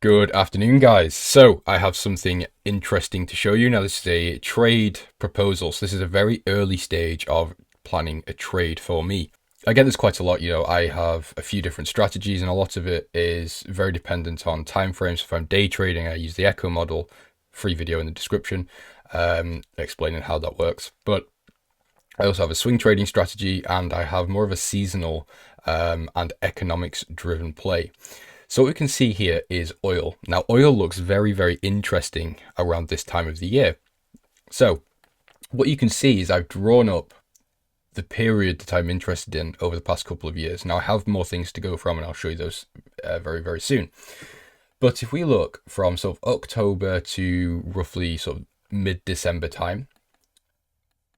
Good afternoon, guys. So I have something interesting to show you. Now, this is a trade proposal. So this is a very early stage of planning a trade for me. I get this quite a lot. I have a few different strategies and a lot of it is very dependent on time frames. If I'm day trading, I use the Echo model, free video in the description, explaining how that works. But I also have a swing trading strategy and I have more of a seasonal and economics driven play. So what we can see here is oil. Now, oil looks very, very interesting around this time of the year. So what you can see is I've drawn up the period that I'm interested in over the past couple of years. Now, I have more things to go from, and I'll show you those very, very soon. But if we look from sort of October to roughly sort of mid-December time,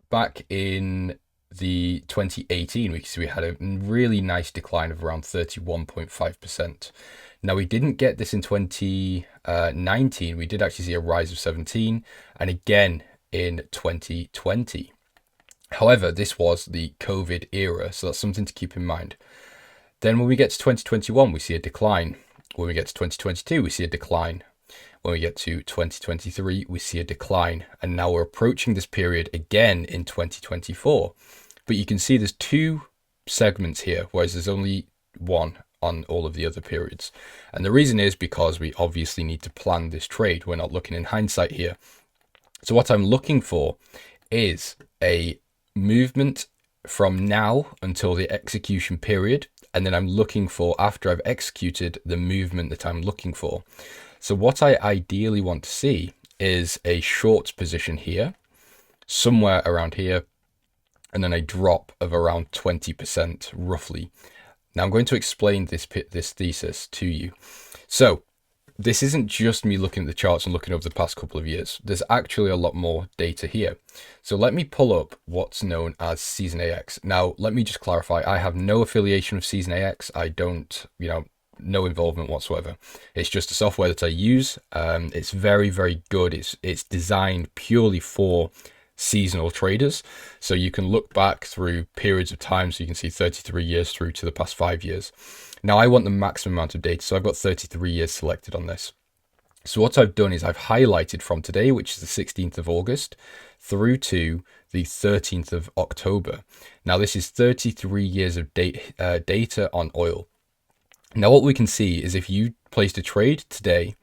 back in the 2018, we can see we had a really nice decline of around 31.5%. Now, we didn't get this in 2019. We did actually see a rise of 17, and again in 2020. However, this was the COVID era, so that's something to keep in mind. Then when we get to 2021, we see a decline. When we get to 2022, we see a decline. When we get to 2023, we see a decline. And now we're approaching this period again in 2024. But you can see there's two segments here, whereas there's only one on all of the other periods. And the reason is because we obviously need to plan this trade. We're not looking in hindsight here. So what I'm looking for is a movement from now until the execution period. And then I'm looking for, after I've executed, the movement that I'm looking for. So what I ideally want to see is a short position here, somewhere around here, and then a drop of around 20% roughly. Now I'm going to explain this thesis to you. So this isn't just me looking at the charts and looking over the past couple of years. There's actually a lot more data here. So let me pull up what's known as Season AX. Now, let me just clarify. I have no affiliation with Season AX. I don't, no involvement whatsoever. It's just a software that I use. It's very, very good. It's designed purely for seasonal traders. So you can look back through periods of time. So you can see 33 years through to the past 5 years. Now I want the maximum amount of data. So I've got 33 years selected on this. So what I've done is I've highlighted from today, which is the 16th of August, through to the 13th of October. Now this is 33 years of data on oil. Now what we can see is if you placed a trade today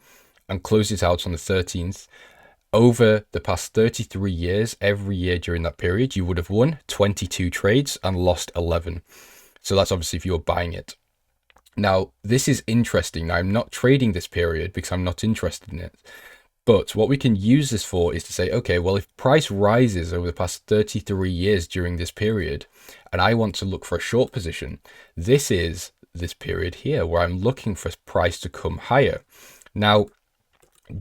and closed it out on the 13th, over the past 33 years, every year during that period, you would have won 22 trades and lost 11. So that's obviously if you're buying it. Now, this is interesting. Now, I'm not trading this period because I'm not interested in it. But what we can use this for is to say, okay, well, if price rises over the past 33 years during this period, and I want to look for a short position, this is this period here where I'm looking for price to come higher. Now,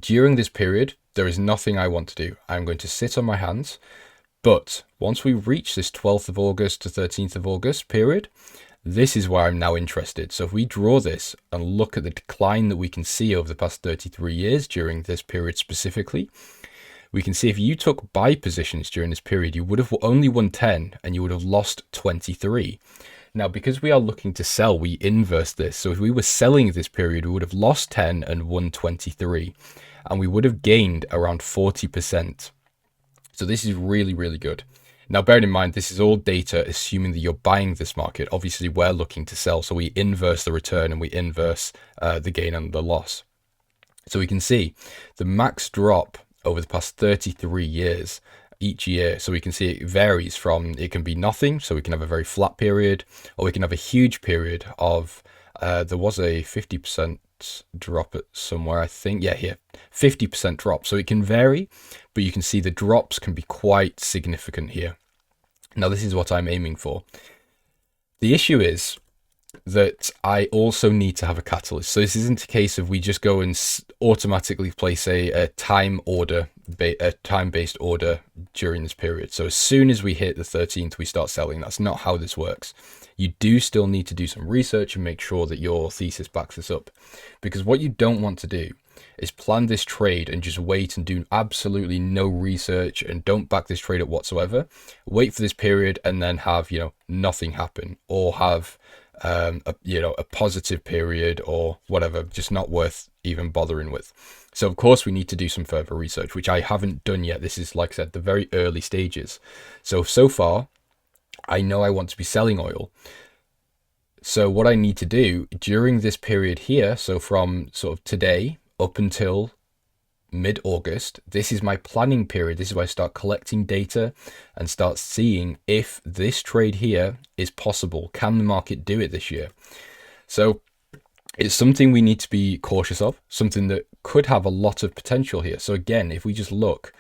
during this period, there is nothing I want to do. I'm going to sit on my hands. But once we reach this 12th of August to 13th of August period, this is where I'm now interested. So if we draw this and look at the decline that we can see over the past 33 years during this period specifically, we can see if you took buy positions during this period, you would have only won 10 and you would have lost 23. Now, because we are looking to sell, we inverse this. So if we were selling this period, we would have lost 10 and won 23. And we would have gained around 40%. So this is really, really good. Now, bearing in mind, this is all data assuming that you're buying this market. Obviously, we're looking to sell. So we inverse the return and we inverse the gain and the loss. So we can see the max drop over the past 33 years each year. So we can see it varies from, it can be nothing. So we can have a very flat period, or we can have a huge period of, there was a 50% drop at somewhere, I think. Yeah, here, 50% drop. So it can vary, but you can see the drops can be quite significant here. Now, this is what I'm aiming for. The issue is that I also need to have a catalyst. So this isn't a case of we just go and automatically place a time order, a time-based order during this period. So as soon as we hit the 13th, we start selling. That's not how this works. You do still need to do some research and make sure that your thesis backs this up. Because what you don't want to do is plan this trade and just wait and do absolutely no research and don't back this trade up whatsoever. Wait for this period and then have, nothing happen, or have a positive period or whatever, just not worth even bothering with. So of course we need to do some further research, which I haven't done yet. This is, like I said, the very early stages. So far, I know I want to be selling oil. So what I need to do during this period here, so from sort of today up until mid-August, this is my planning period. This is where I start collecting data and start seeing if this trade here is possible. Can the market do it this year? So it's something we need to be cautious of, something that could have a lot of potential here. So again, if we just look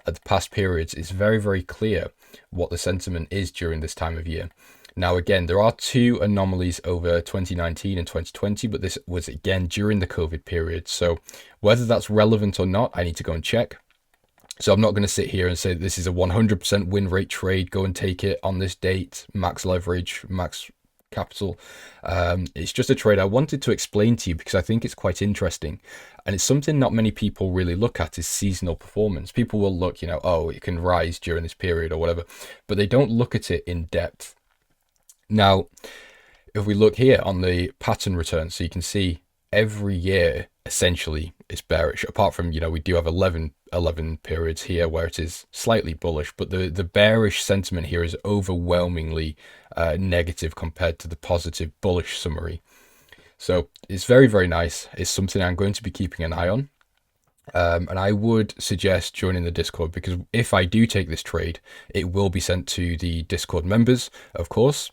at the past periods, it's very, very clear what the sentiment is during this time of year. Now, again, there are two anomalies over 2019 and 2020, but this was again during the COVID period. So whether that's relevant or not, I need to go and check. So I'm not going to sit here and say this is a 100% win rate trade. Go and take it on this date, max leverage, max capital. It's just a trade I wanted to explain to you because I think it's quite interesting. And it's something not many people really look at is seasonal performance. People will look, oh, it can rise during this period or whatever, but they don't look at it in depth. Now, if we look here on the pattern return, so you can see every year essentially is bearish, apart from, we do have 11 periods here where it is slightly bullish, but the bearish sentiment here is overwhelmingly negative compared to the positive bullish summary. So it's very, very nice. It's something I'm going to be keeping an eye on. And I would suggest joining the Discord, because if I do take this trade, it will be sent to the Discord members, of course.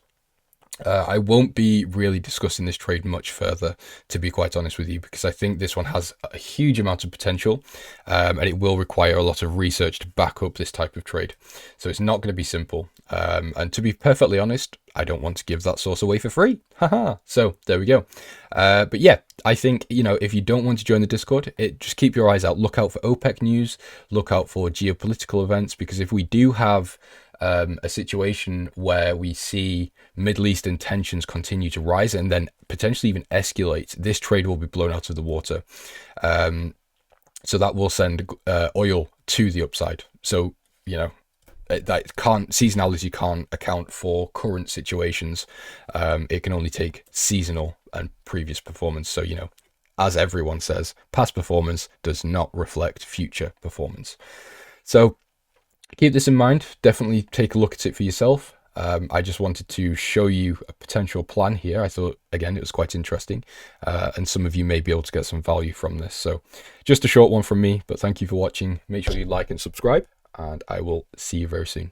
I won't be really discussing this trade much further, to be quite honest with you, because I think this one has a huge amount of potential, and it will require a lot of research to back up this type of trade. So it's not going to be simple. And to be perfectly honest, I don't want to give that source away for free. Haha. So there we go. But yeah, I think, if you don't want to join the Discord, just keep your eyes out. Look out for OPEC news. Look out for geopolitical events, because if we do have a situation where we see Middle Eastern tensions continue to rise and then potentially even escalate, this trade will be blown out of the water. So that will send oil to the upside. So, seasonality can't account for current situations. It can only take seasonal and previous performance. So, as everyone says, past performance does not reflect future performance. So keep this in mind. Definitely take a look at it for yourself. I just wanted to show you a potential plan here. I thought, again, it was quite interesting, and some of you may be able to get some value from this. So just a short one from me, but thank you for watching. Make sure you like and subscribe, and I will see you very soon.